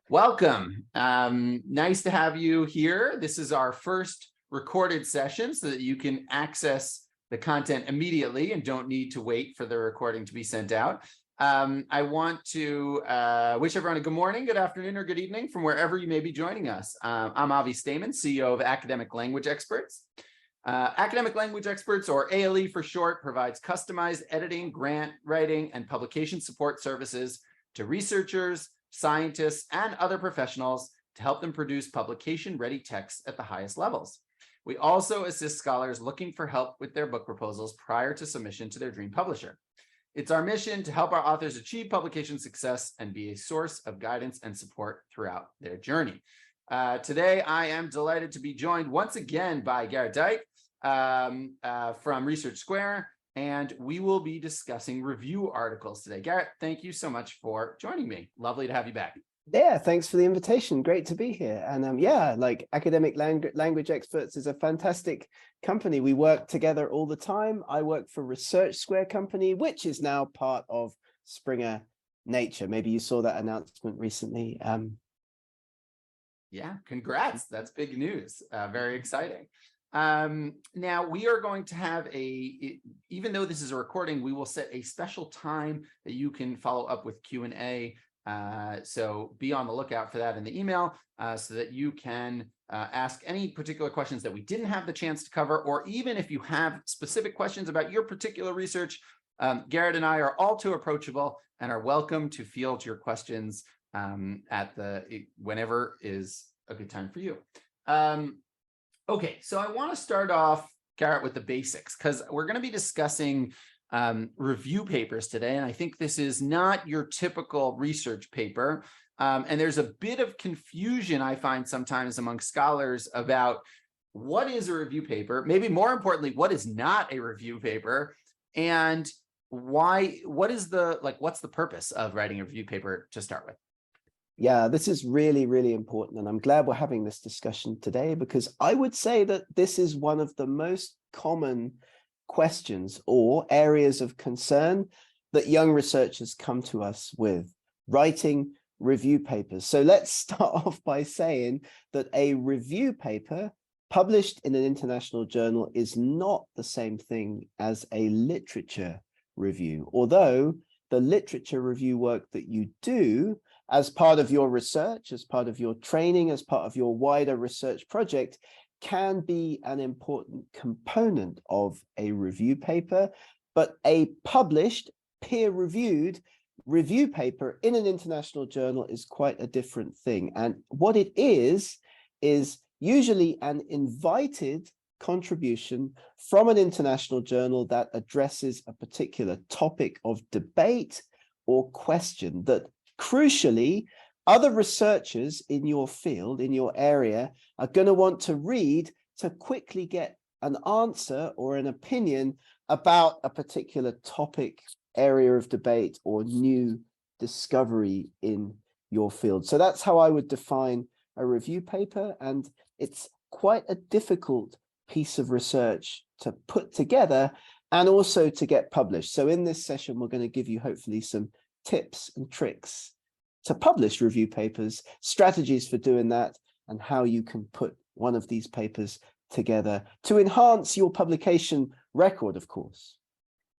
Welcome. Nice to have you here. This is our first recorded session so that you can access the content immediately and don't need to wait for the recording to be sent out. I want to wish everyone a good morning, good afternoon, or good evening from wherever you may be joining us. I'm Avi Stamen, CEO of Academic Language Experts. Academic Language Experts, or ALE for short, provides customized editing, grant writing, and publication support services to researchers, scientists, and other professionals to help them produce publication-ready texts at the highest levels. We also assist scholars looking for help with their book proposals prior to submission to their dream publisher. It's our mission to help our authors achieve publication success and be a source of guidance and support throughout their journey. Today, I am delighted to be joined once again by Gareth Dyke from Research Square, and we will be discussing review articles today. Gareth, thank you so much for joining me. Lovely to have you back. Yeah, thanks for the invitation. Great to be here. And yeah, like Academic Language Experts is a fantastic company. We work together all the time. I work for Research Square Company, which is now part of Springer Nature. Maybe you saw that announcement recently. Yeah, congrats. That's big news. Very exciting. Now we are going to have even though this is a recording, we will set a special time that you can follow up with Q&A. So be on the lookout for that in the email so that you can ask any particular questions that we didn't have the chance to cover, or even if you have specific questions about your particular research, Garrett and I are all too approachable and are welcome to field your questions whenever is a good time for you. Okay, so I want to start off, Garrett, with the basics, because we're going to be discussing review papers today, and I think this is not your typical research paper, and there's a bit of confusion I find sometimes among scholars about what is a review paper, maybe more importantly, what is not a review paper, and what's the purpose of writing a review paper to start with? Yeah, this is really, really important. And I'm glad we're having this discussion today, because I would say that this is one of the most common questions or areas of concern that young researchers come to us with, writing review papers. So let's start off by saying that a review paper published in an international journal is not the same thing as a literature review, although the literature review work that you do as part of your research, as part of your training, as part of your wider research project, can be an important component of a review paper. But a published, peer-reviewed review paper in an international journal is quite a different thing. And what it is usually an invited contribution from an international journal that addresses a particular topic of debate or question that, crucially, other researchers in your field, in your area, are going to want to read to quickly get an answer or an opinion about a particular topic, area of debate, or new discovery in your field. So that's how I would define a review paper, and it's quite a difficult piece of research to put together and also to get published. So in this session, we're going to give you hopefully some tips and tricks to publish review papers, strategies for doing that, and how you can put one of these papers together to enhance your publication record, of course.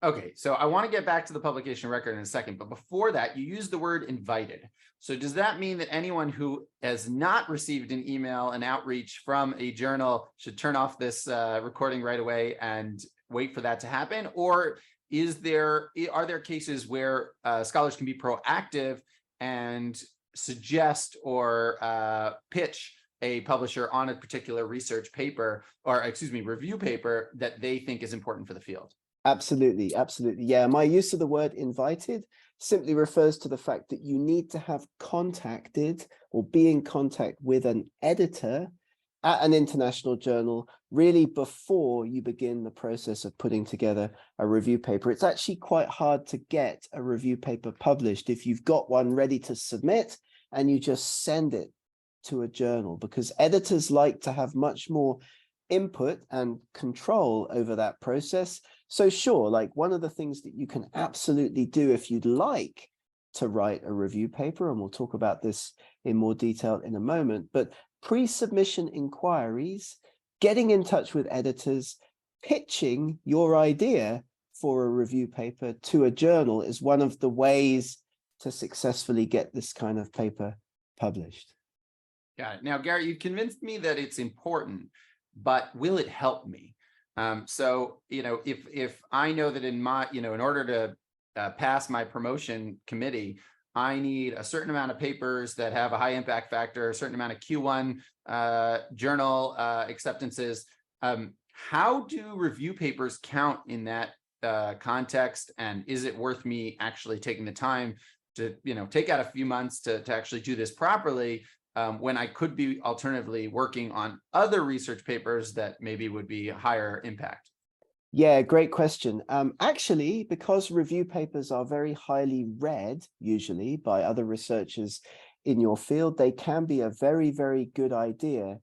Okay, so I want to get back to the publication record in a second, but before that, you used the word invited. So does that mean that anyone who has not received an email, an outreach from a journal, should turn off this recording right away and wait for that to happen? Or are there cases where scholars can be proactive and suggest or pitch a publisher on a particular research paper, or review paper that they think is important for the field? Absolutely, absolutely. Yeah, my use of the word invited simply refers to the fact that you need to have contacted or be in contact with an editor at an international journal really before you begin the process of putting together a review paper. It's actually quite hard to get a review paper published if you've got one ready to submit and you just send it to a journal, because editors like to have much more input and control over that process. So sure, like one of the things that you can absolutely do if you'd like to write a review paper, and we'll talk about this in more detail in a moment. But pre-submission inquiries, getting in touch with editors, pitching your idea for a review paper to a journal is one of the ways to successfully get this kind of paper published. Got it. Now, Gary, you've convinced me that it's important, but will it help me? So, if I know that in my, in order to pass my promotion committee, I need a certain amount of papers that have a high impact factor, a certain amount of Q1 journal acceptances. How do review papers count in that context? And is it worth me actually taking the time to, take out a few months to actually do this properly, when I could be alternatively working on other research papers that maybe would be higher impact? Yeah, great question. Actually, because review papers are very highly read, usually by other researchers in your field, they can be a very, very good idea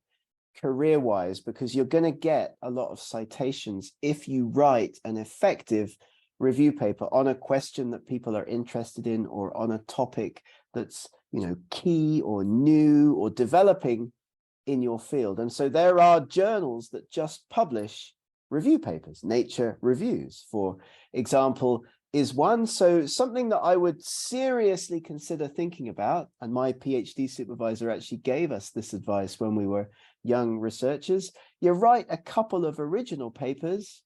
career-wise, because you're going to get a lot of citations if you write an effective review paper on a question that people are interested in, or on a topic that's, key or new or developing in your field. And so there are journals that just publish review papers. Nature Reviews, for example, is one. So something that I would seriously consider thinking about, and my PhD supervisor actually gave us this advice when we were young researchers. You write a couple of original papers,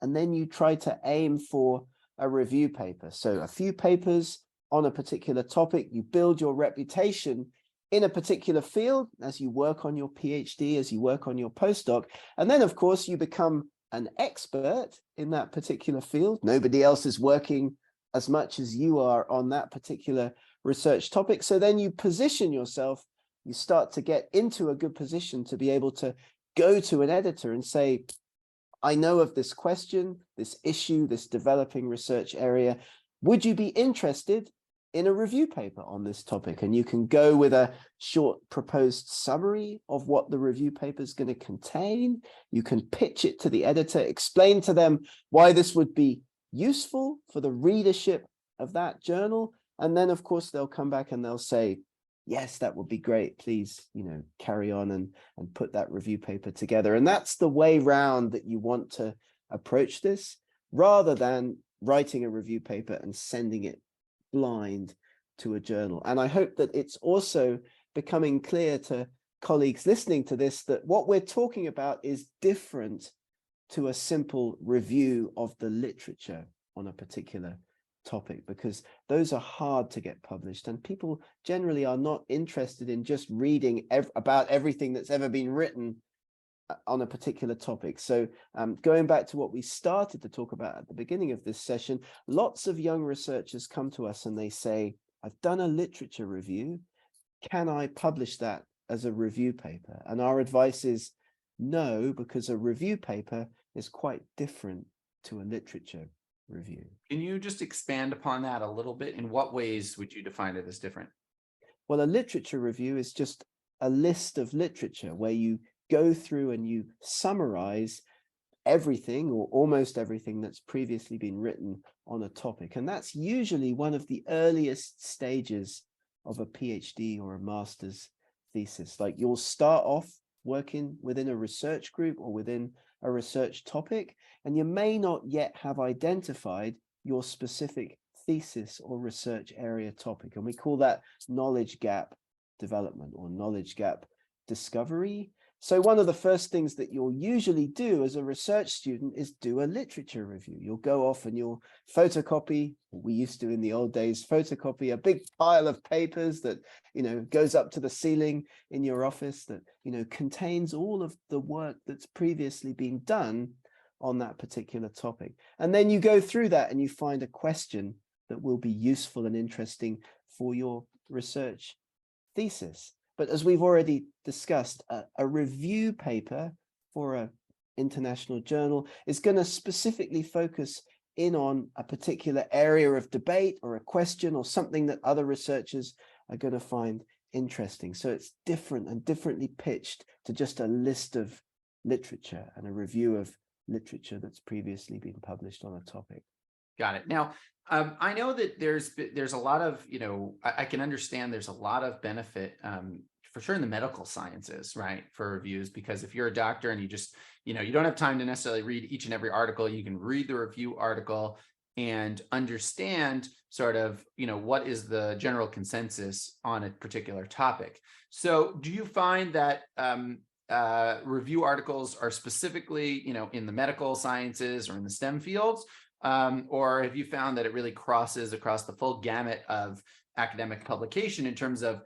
and then you try to aim for a review paper. So a few papers on a particular topic, you build your reputation in a particular field as you work on your PhD, as you work on your postdoc, and then of course you become an expert in that particular field. Nobody else is working as much as you are on that particular research topic. So then you position yourself, you start to get into a good position to be able to go to an editor and say, I know of this question, this issue, this developing research area. Would you be interested in a review paper on this topic? And you can go with a short proposed summary of what the review paper is going to contain. You can pitch it to the editor, explain to them why this would be useful for the readership of that journal. And then, of course, they'll come back and they'll say, yes, that would be great. Please, carry on and put that review paper together. And that's the way round that you want to approach this, rather than writing a review paper and sending it blind to a journal. And I hope that it's also becoming clear to colleagues listening to this that what we're talking about is different to a simple review of the literature on a particular topic, because those are hard to get published, and people generally are not interested in just reading about everything that's ever been written on a particular topic. So going back to what we started to talk about at the beginning of this session, lots of young researchers come to us and they say, I've done a literature review. Can I publish that as a review paper? And our advice is no, because a review paper is quite different to a literature review. Can you just expand upon that a little bit? In what ways would you define it as different? Well, a literature review is just a list of literature where you go through and you summarize everything or almost everything that's previously been written on a topic. And that's usually one of the earliest stages of a PhD or a master's thesis. Like, you'll start off working within a research group or within a research topic, and you may not yet have identified your specific thesis or research area topic. And we call that knowledge gap development or knowledge gap discovery. So one of the first things that you'll usually do as a research student is do a literature review. You'll go off and you'll photocopy, we used to in the old days, photocopy a big pile of papers that, goes up to the ceiling in your office that, contains all of the work that's previously been done on that particular topic. And then you go through that and you find a question that will be useful and interesting for your research thesis. But as we've already discussed, a review paper for an international journal is going to specifically focus in on a particular area of debate or a question or something that other researchers are going to find interesting. So it's different and differently pitched to just a list of literature and a review of literature that's previously been published on a topic. Got it. Now, I know that there's a lot of, I can understand there's a lot of benefit, for sure, in the medical sciences, right, for reviews, because if you're a doctor and you just, you don't have time to necessarily read each and every article, you can read the review article and understand sort of, what is the general consensus on a particular topic. So do you find that review articles are specifically, in the medical sciences or in the STEM fields? Or have you found that it really crosses across the full gamut of academic publication in terms of,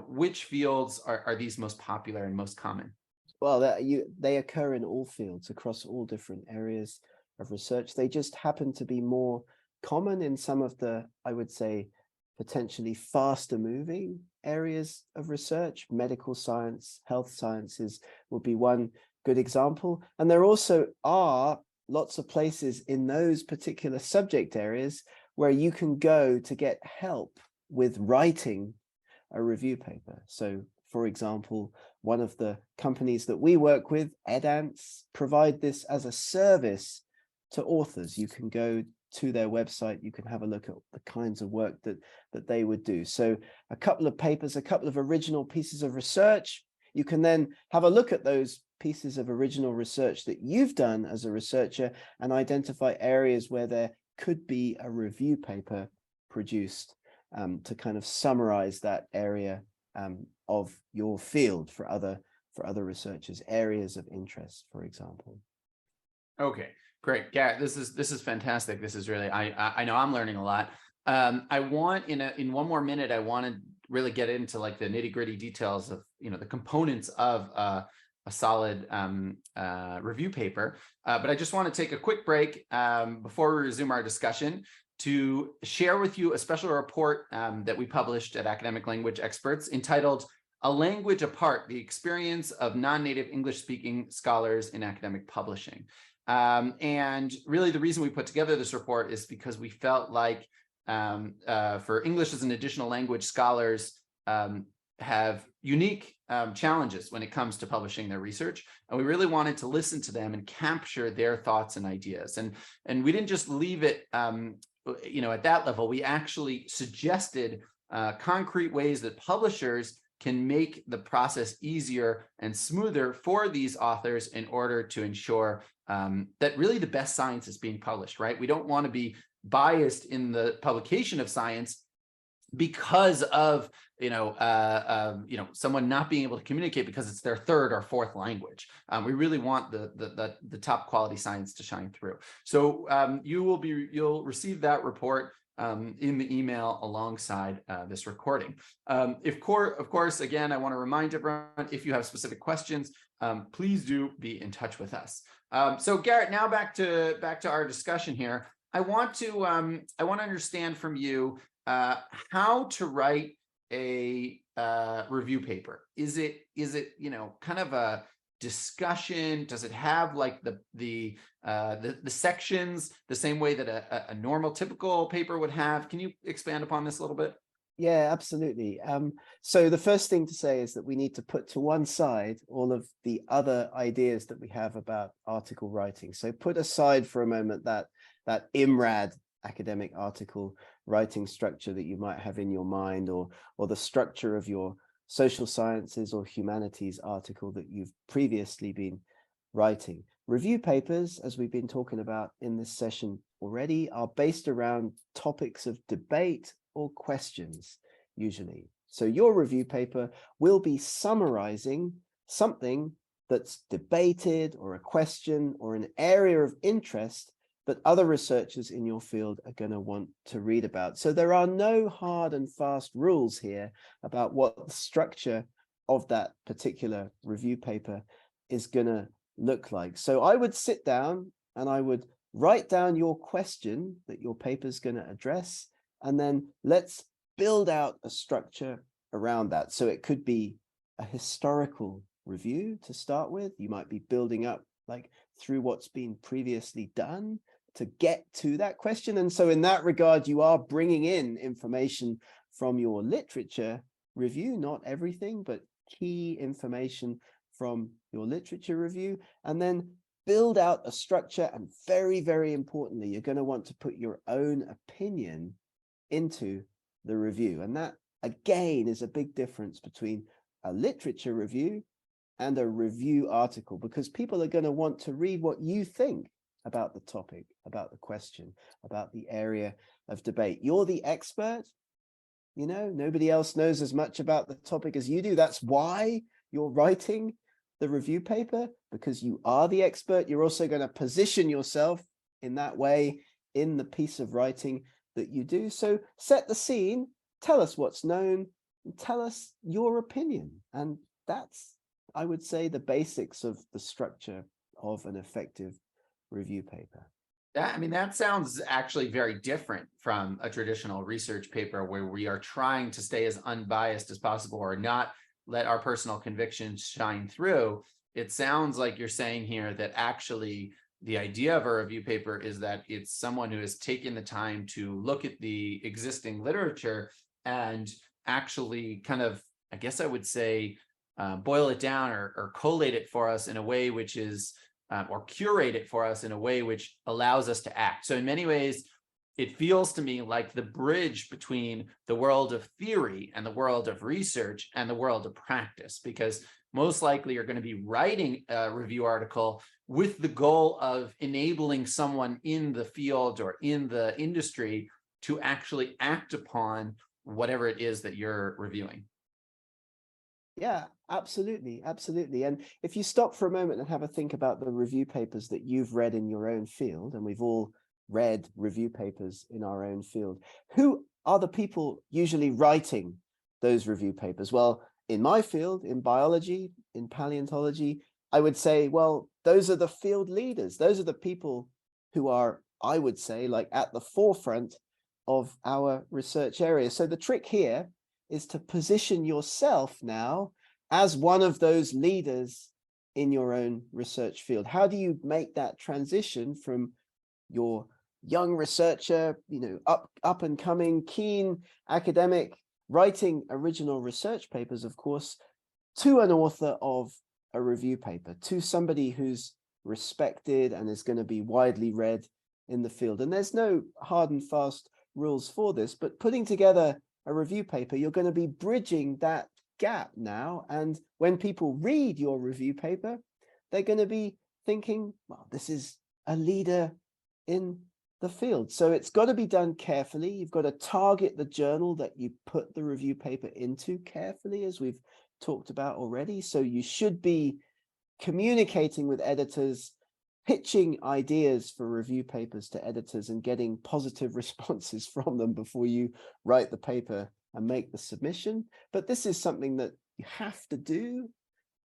which fields are these most popular and most common? Well, they occur in all fields across all different areas of research. They just happen to be more common in some of the, I would say, potentially faster moving areas of research. Medical science, health sciences would be one good example. And there also are lots of places in those particular subject areas where you can go to get help with writing a review paper. So, for example, one of the companies that we work with, Edance, provide this as a service to authors. You can go to their website, you can have a look at the kinds of work that they would do. So a couple of papers, a couple of original pieces of research, you can then have a look at those pieces of original research that you've done as a researcher and identify areas where there could be a review paper produced to kind of summarize that area of your field for other researchers, areas of interest, for example. Okay, great. Garrett, this is fantastic. This is really, I know I'm learning a lot. I want in one more minute, I want to really get into like the nitty-gritty details of, the components of a solid review paper. But I just want to take a quick break before we resume our discussion to share with you a special report that we published at Academic Language Experts entitled "A Language Apart: The Experience of Non-Native English-Speaking Scholars in Academic Publishing." And really the reason we put together this report is because we felt like for English as an additional language, scholars have unique challenges when it comes to publishing their research. And we really wanted to listen to them and capture their thoughts and ideas. And we didn't just leave it at that level. We actually suggested concrete ways that publishers can make the process easier and smoother for these authors in order to ensure that really the best science is being published, right? We don't want to be biased in the publication of science because of someone not being able to communicate because it's their third or fourth language. We really want the top quality science to shine through. So you'll receive that report in the email alongside this recording. Of course, again, I want to remind everyone, if you have specific questions, please do be in touch with us. So Garrett, now back to our discussion here. I want to understand from you how to write a review paper. Is it kind of a discussion? Does it have like the sections the same way that a normal typical paper would have? Can you expand upon this a little bit? Yeah, absolutely. So the first thing to say is that we need to put to one side all of the other ideas that we have about article writing. So put aside for a moment that IMRAD academic article writing structure that you might have in your mind, or the structure of your social sciences or humanities article that you've previously been writing. Review papers, as we've been talking about in this session already, are based around topics of debate or questions, usually. So your review paper will be summarizing something that's debated, or a question, or an area of interest that other researchers in your field are going to want to read about. So there are no hard and fast rules here about what the structure of that particular review paper is going to look like. So I would sit down and I would write down your question that your paper is going to address, and then let's build out a structure around that. So it could be a historical review to start with. You might be building up like through what's been previously done to get to that question. And so in that regard, you are bringing in information from your literature review, not everything, but key information from your literature review. And then build out a structure, and very, very importantly, you're going to want to put your own opinion into the review. And that, again, is a big difference between a literature review and a review article, because people are going to want to read what you think about the topic, about the question, about the area of debate. You're the expert. You know, nobody else knows as much about the topic as you do. That's why you're writing the review paper, because you are the expert. You're also going to position yourself in that way in the piece of writing that you do. So set the scene, tell us what's known, and tell us your opinion. And that's, I would say, the basics of the structure of an effective review paper. I mean, that sounds actually very different from a traditional research paper where we are trying to stay as unbiased as possible or not let our personal convictions shine through. It sounds like you're saying here that actually the idea of a review paper is that it's someone who has taken the time to look at the existing literature and actually kind of, I guess I would say, boil it down or collate it for us in a way which is or curate it for us in a way which allows us to act. So in many ways, it feels to me like the bridge between the world of theory and the world of research and the world of practice, because most likely you're going to be writing a review article with the goal of enabling someone in the field or in the industry to actually act upon whatever it is that you're reviewing. Yeah, absolutely. Absolutely. And if you stop for a moment and have a think about the review papers that you've read in your own field, and we've all read review papers in our own field, who are the people usually writing those review papers? Well, in my field, in biology, in paleontology, I would say, well, those are the field leaders. Those are the people who are, I would say, like at the forefront of our research area. So the trick here is to position yourself now as one of those leaders in your own research field. How do you make that transition from your young researcher, you know, up and coming, keen academic, writing original research papers, of course, to an author of a review paper, to somebody who's respected and is going to be widely read in the field? And there's no hard and fast rules for this, but putting together a review paper, you're going to be bridging that gap now. And when people read your review paper, they're going to be thinking, well, this is a leader in the field. So it's got to be done carefully. You've got to target the journal that you put the review paper into carefully, as we've talked about already. So you should be communicating with editors, pitching ideas for review papers to editors and getting positive responses from them before you write the paper and make the submission. But this is something that you have to do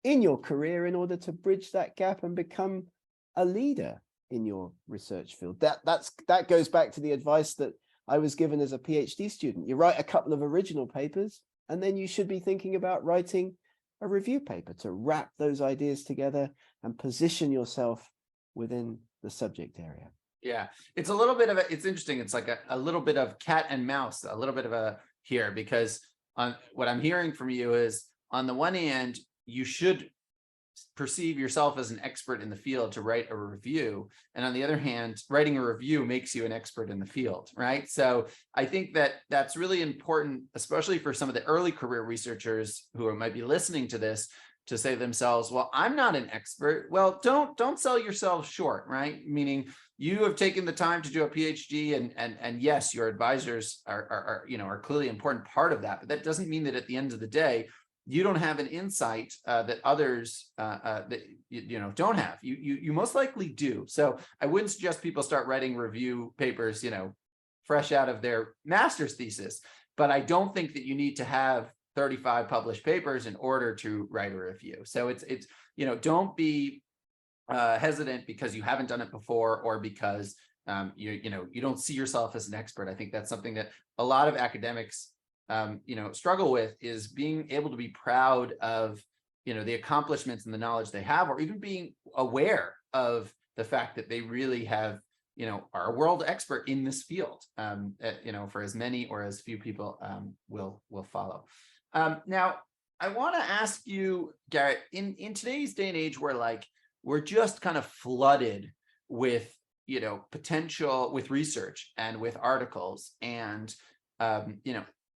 in your career in order to bridge that gap and become a leader in your research field. That goes back to the advice that I was given as a PhD student. You write a couple of original papers, and then you should be thinking about writing a review paper to wrap those ideas together and position yourself within the subject area. Yeah, it's a little bit of it's interesting. It's like a little bit of cat and mouse, a little bit of a here, because on what I'm hearing from you is, on the one hand, you should perceive yourself as an expert in the field to write a review. And on the other hand, writing a review makes you an expert in the field, right? So I think that that's really important, especially for some of the early career researchers who might be listening to this, to say to themselves, well, I'm not an expert. Well, don't sell yourself short, right? Meaning you have taken the time to do a PhD, and yes, your advisors are clearly an important part of that. But that doesn't mean that at the end of the day, you don't have an insight that others that don't have. You most likely do. So I wouldn't suggest people start writing review papers, fresh out of their master's thesis. But I don't think that you need to have 35 published papers in order to write a review. So it's don't be hesitant because you haven't done it before, or because you don't see yourself as an expert. I think that's something that a lot of academics struggle with, is being able to be proud of the accomplishments and the knowledge they have, or even being aware of the fact that they really have are a world expert in this field, for as many or as few people will follow. Now, I want to ask you, Gareth, in today's day and age where, like, we're just kind of flooded with, potential, with research and with articles. And,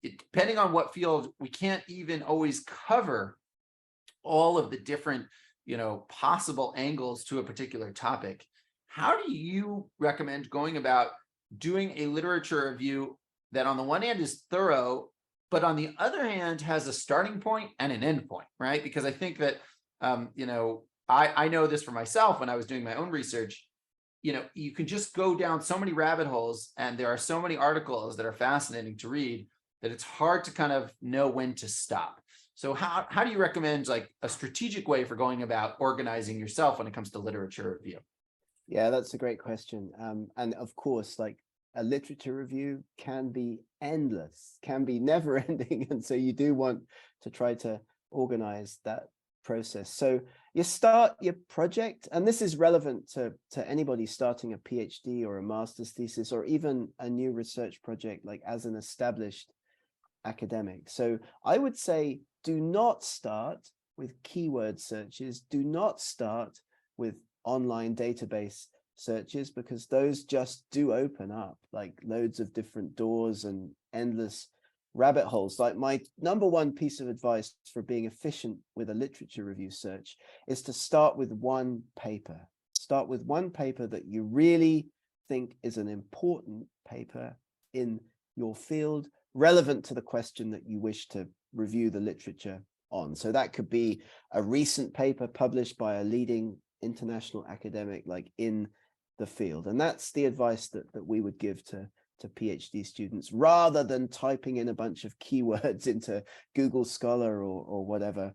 depending on what field, we can't even always cover all of the different, possible angles to a particular topic. How do you recommend going about doing a literature review that on the one hand is thorough, but on the other hand has a starting point and an end point, right? Because I think that, I know this for myself when I was doing my own research. You can just go down so many rabbit holes, and there are so many articles that are fascinating to read that it's hard to kind of know when to stop. So how do you recommend like a strategic way for going about organizing yourself when it comes to literature review? Yeah, that's a great question. And of course, like a literature review can be endless, can be never ending. And so you do want to try to organize that process. So you start your project, and this is relevant to anybody starting a PhD or a master's thesis, or even a new research project, like as an established academic. So I would say, do not start with keyword searches. Do not start with online database searches, because those just do open up like loads of different doors and endless rabbit holes. Like my number one piece of advice for being efficient with a literature review search is to start with one paper. Start with one paper that you really think is an important paper in your field, relevant to the question that you wish to review the literature on. So that could be a recent paper published by a leading international academic, like in the field. And that's the advice that we would give to PhD students, rather than typing in a bunch of keywords into Google Scholar or whatever.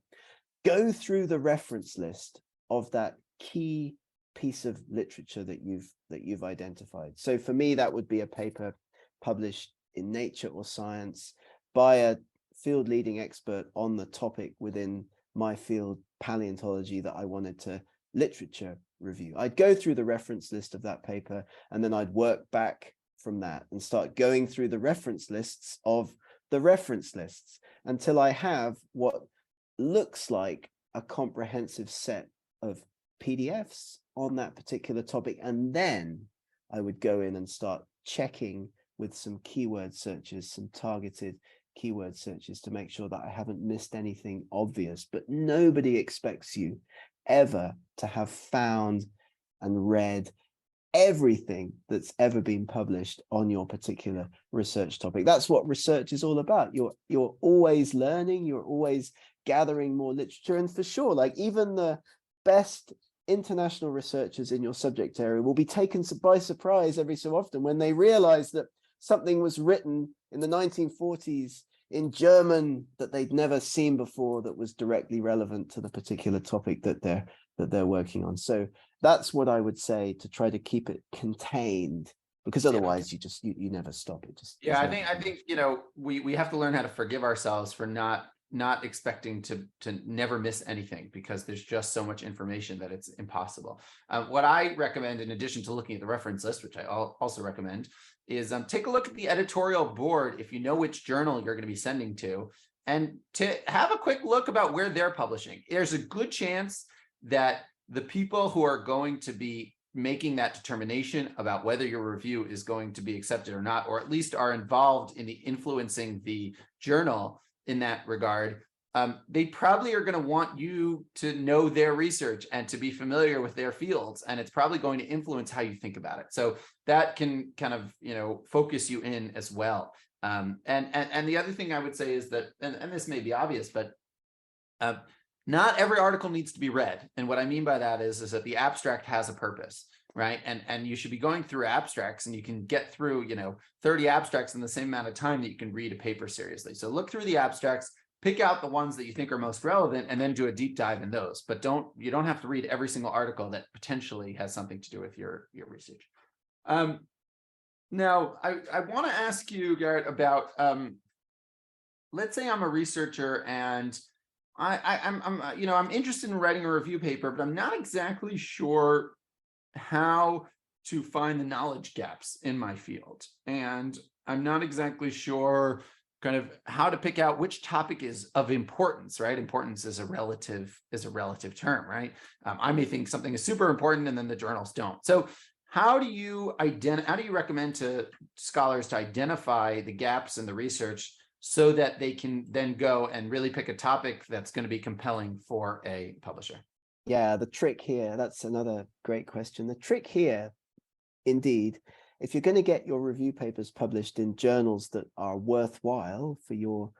Go through the reference list of that key piece of literature that you've identified. So for me, that would be a paper published in Nature or Science by a field leading expert on the topic within my field, paleontology, that I wanted to literature review. I'd go through the reference list of that paper, and then I'd work back from that and start going through the reference lists of the reference lists until I have what looks like a comprehensive set of PDFs on that particular topic. And then I would go in and start checking with some keyword searches, some targeted keyword searches, to make sure that I haven't missed anything obvious. But nobody expects you ever to have found and read everything that's ever been published on your particular research topic. That's what research is all about. You're always learning, you're always gathering more literature. And for sure, like even the best international researchers in your subject area will be taken by surprise every so often when they realize that something was written in the 1940s in German that they'd never seen before, that was directly relevant to the particular topic that they're working on. So that's what I would say, to try to keep it contained, because otherwise you never stop it. I think we have to learn how to forgive ourselves for not expecting to never miss anything, because there's just so much information that it's impossible. What I recommend, in addition to looking at the reference list, which I also recommend, is take a look at the editorial board if you know which journal you're going to be sending to, and to have a quick look about where they're publishing. There's a good chance that the people who are going to be making that determination about whether your review is going to be accepted or not, or at least are involved in influencing the journal in that regard, they probably are going to want you to know their research and to be familiar with their fields, and it's probably going to influence how you think about it. So that can kind of focus you in as well. And the other thing I would say is that, and this may be obvious, but not every article needs to be read. And what I mean by that is that the abstract has a purpose, right? And you should be going through abstracts, and you can get through 30 abstracts in the same amount of time that you can read a paper seriously. So look through the abstracts, pick out the ones that you think are most relevant, and then do a deep dive in those. But you don't have to read every single article that potentially has something to do with your research. Now, I want to ask you, Garrett, about let's say I'm a researcher and I'm interested in writing a review paper, but I'm not exactly sure how to find the knowledge gaps in my field, and I'm not exactly sure kind of how to pick out which topic is of importance, right? Importance is a relative term, right? I may think something is super important and then the journals don't. So how do you recommend to scholars to identify the gaps in the research so that they can then go and really pick a topic that's going to be compelling for a publisher? Yeah, the trick here, that's another great question. The trick here, indeed, if you're going to get your review papers published in journals that are worthwhile for your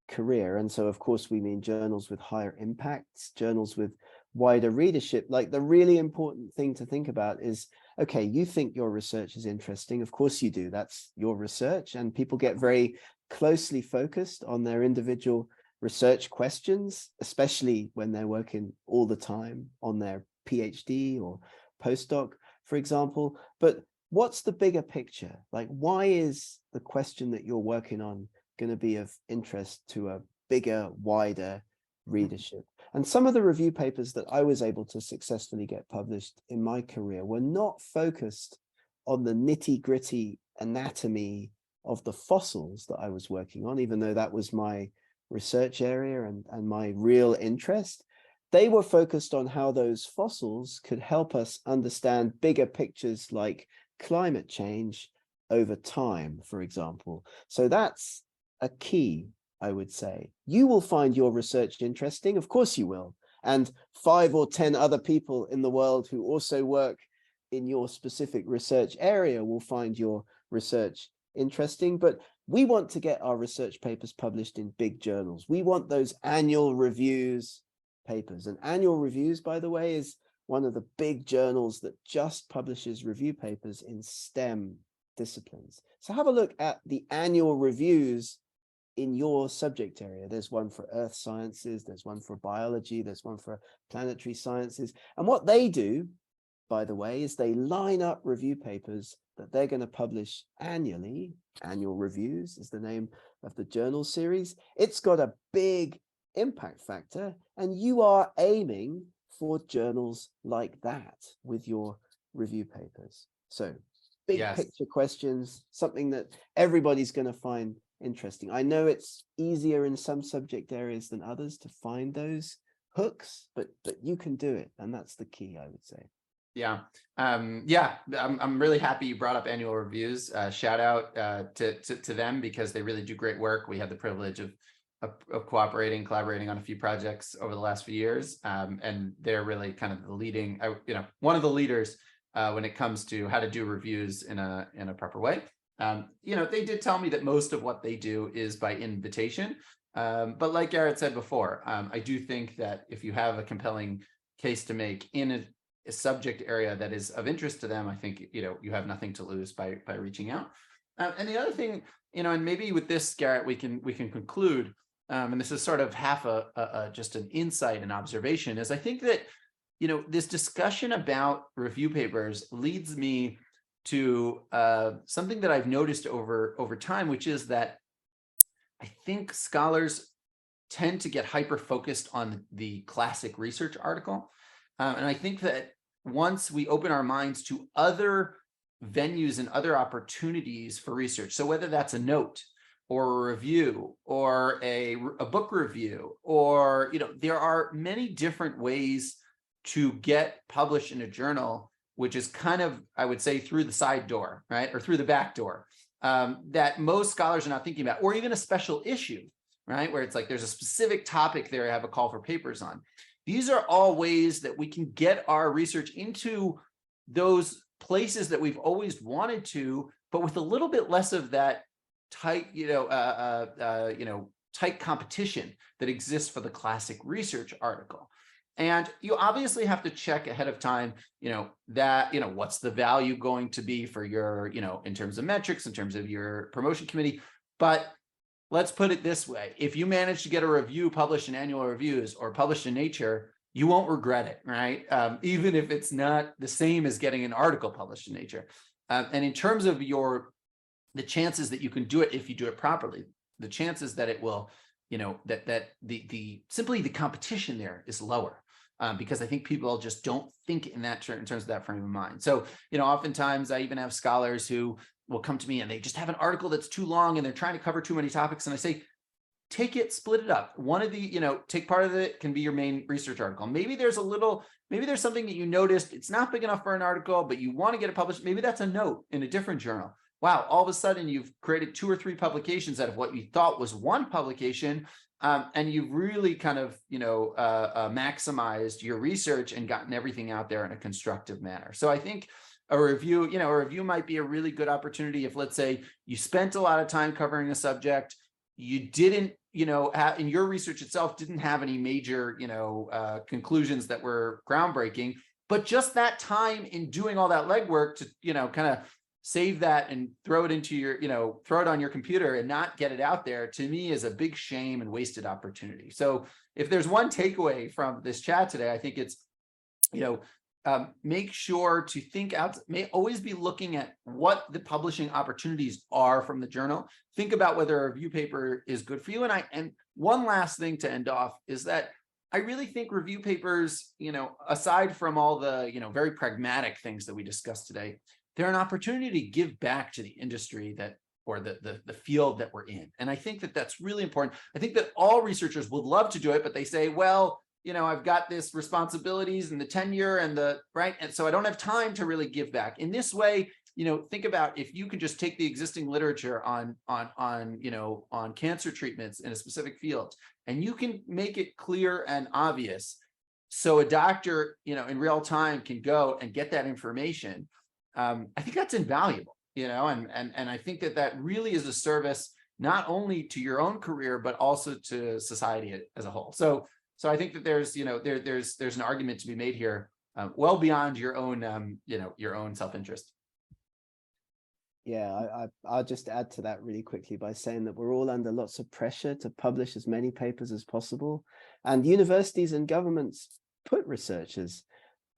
career, and so of course we mean journals with higher impacts, journals with wider readership, like the really important thing to think about is, okay, you think your research is interesting, of course you do, that's your research, and people get very closely focused on their individual research questions, especially when they're working all the time on their PhD or postdoc, for example. But what's the bigger picture? Like, why is the question that you're working on going to be of interest to a bigger, wider readership? And some of the review papers that I was able to successfully get published in my career were not focused on the nitty-gritty anatomy of the fossils that I was working on, even though that was my research area and my real interest. They were focused on how those fossils could help us understand bigger pictures like climate change over time, for example. So that's a key, I would say. You will find your research interesting, of course you will, and 5 or 10 other people in the world who also work in your specific research area will find your research interesting. But we want to get our research papers published in big journals. We want those annual reviews papers. And annual reviews, by the way, is one of the big journals that just publishes review papers in STEM disciplines. So have a look at the annual reviews in your subject area. There's one for earth sciences, there's one for biology, there's one for planetary sciences. And what they do, by the way, is they line up review papers that they're going to publish annually. Annual reviews is the name of the journal series. It's got a big impact factor, and you are aiming for journals like that with your review papers. So big picture questions, something that everybody's going to find interesting. I know it's easier in some subject areas than others to find those hooks, but you can do it, and that's the key, I would say. Yeah. I'm really happy you brought up annual reviews. Shout out to them, because they really do great work. We had the privilege of collaborating on a few projects over the last few years, and they're really kind of the leading, one of the leaders when it comes to how to do reviews in a proper way. They did tell me that most of what they do is by invitation, but like Gareth said before, I do think that if you have a compelling case to make in a subject area that is of interest to them, I think you have nothing to lose by reaching out. And the other thing, and maybe with this, Gareth, we can conclude, and this is sort of half just an insight and observation, is I think that this discussion about review papers leads me to something that I've noticed over time, which is that I think scholars tend to get hyper focused on the classic research article. And I think that once we open our minds to other venues and other opportunities for research, so whether that's a note or a review or a book review, or, there are many different ways to get published in a journal, which is kind of, I would say, through the side door, right? Or through the back door, that most scholars are not thinking about, or even a special issue, right? Where it's like, there's a specific topic there I have a call for papers on. These are all ways that we can get our research into those places that we've always wanted to, but with a little bit less of that tight, tight competition that exists for the classic research article. And you obviously have to check ahead of time, what's the value going to be for your, in terms of metrics, in terms of your promotion committee. But let's put it this way. If you manage to get a review published in Annual Reviews or published in Nature, you won't regret it, right? Even if it's not the same as getting an article published in Nature. And in terms of the chances that you can do it if you do it properly, the chances that it will, that simply the competition there is lower. Because I think people just don't think in terms of that frame of mind. So, oftentimes I even have scholars who will come to me and they just have an article that's too long and they're trying to cover too many topics. And I say, take it, split it up. One of the, take part of it can be your main research article. Maybe there's something that you noticed, it's not big enough for an article, but you want to get it published. Maybe that's a note in a different journal. Wow, all of a sudden you've created 2 or 3 publications out of what you thought was one publication. And you've really kind of, maximized your research and gotten everything out there in a constructive manner. So I think a review might be a really good opportunity if, let's say, you spent a lot of time covering a subject, you didn't, in your research itself didn't have any major, conclusions that were groundbreaking, but just that time in doing all that legwork to, kind of save that and throw it into your, throw it on your computer and not get it out there, to me is a big shame and wasted opportunity. So if there's one takeaway from this chat today, I think it's, make sure to think out, may always be looking at what the publishing opportunities are from the journal. Think about whether a review paper is good for you. And one last thing to end off is that I really think review papers, aside from all the, very pragmatic things that we discussed today, they're an opportunity to give back to the industry or the field that we're in. And I think that that's really important. I think that all researchers would love to do it, but they say, well, I've got this responsibilities and the tenure and and so I don't have time to really give back. In this way, think about if you can just take the existing literature on cancer treatments in a specific field, and you can make it clear and obvious, so a doctor, in real time can go and get that information. I think that's invaluable, and I think that really is a service not only to your own career but also to society as a whole. So I think that there's there's an argument to be made here, well beyond your own your own self-interest. Yeah, I'll just add to that really quickly by saying that we're all under lots of pressure to publish as many papers as possible, and universities and governments put researchers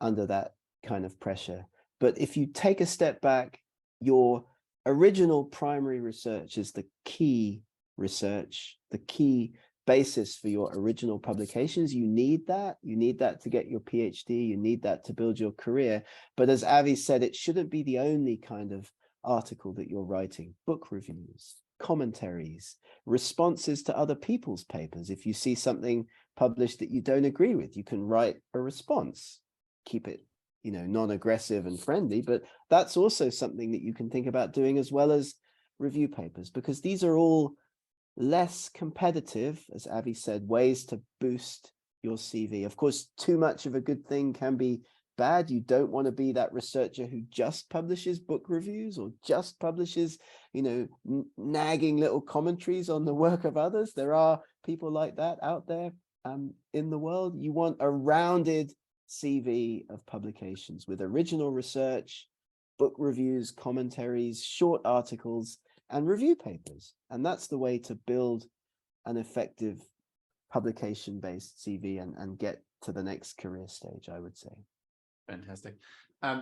under that kind of pressure. But if you take a step back, your original primary research is the key research, the key basis for your original publications. You need that to get your PhD, you need that to build your career. But as Avi said, it shouldn't be the only kind of article that you're writing. Book reviews, commentaries, responses to other people's papers. If you see something published that you don't agree with, you can write a response. Keep it non-aggressive and friendly, but that's also something that you can think about doing as well as review papers, because these are all less competitive, as Avi said, ways to boost your CV. Of course, too much of a good thing can be bad. You don't want to be that researcher who just publishes book reviews or just publishes, nagging little commentaries on the work of others. There are people like that out there in the world. You want a rounded CV of publications with original research, book reviews, commentaries, short articles, and review papers. And that's the way to build an effective publication-based CV and get to the next career stage, I would say. Fantastic.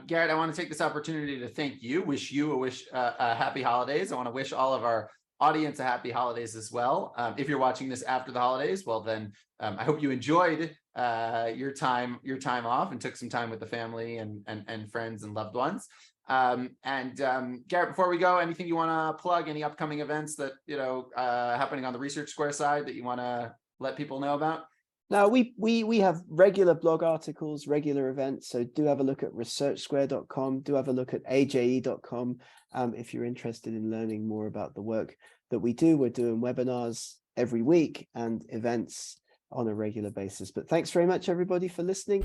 Garrett, I want to take this opportunity to thank you, wish you a happy holidays. I want to wish all of our audience a happy holidays as well. If you're watching this after the holidays, well then I hope you enjoyed your time off and took some time with the family and friends and loved ones. Garrett, before we go, anything you want to plug, any upcoming events that happening on the Research Square side that you want to let people know about? Now, we have regular blog articles, regular events, so do have a look at researchsquare.com, do have a look at aje.com if you're interested in learning more about the work that we do. We're doing webinars every week and events on a regular basis. But thanks very much, everybody, for listening.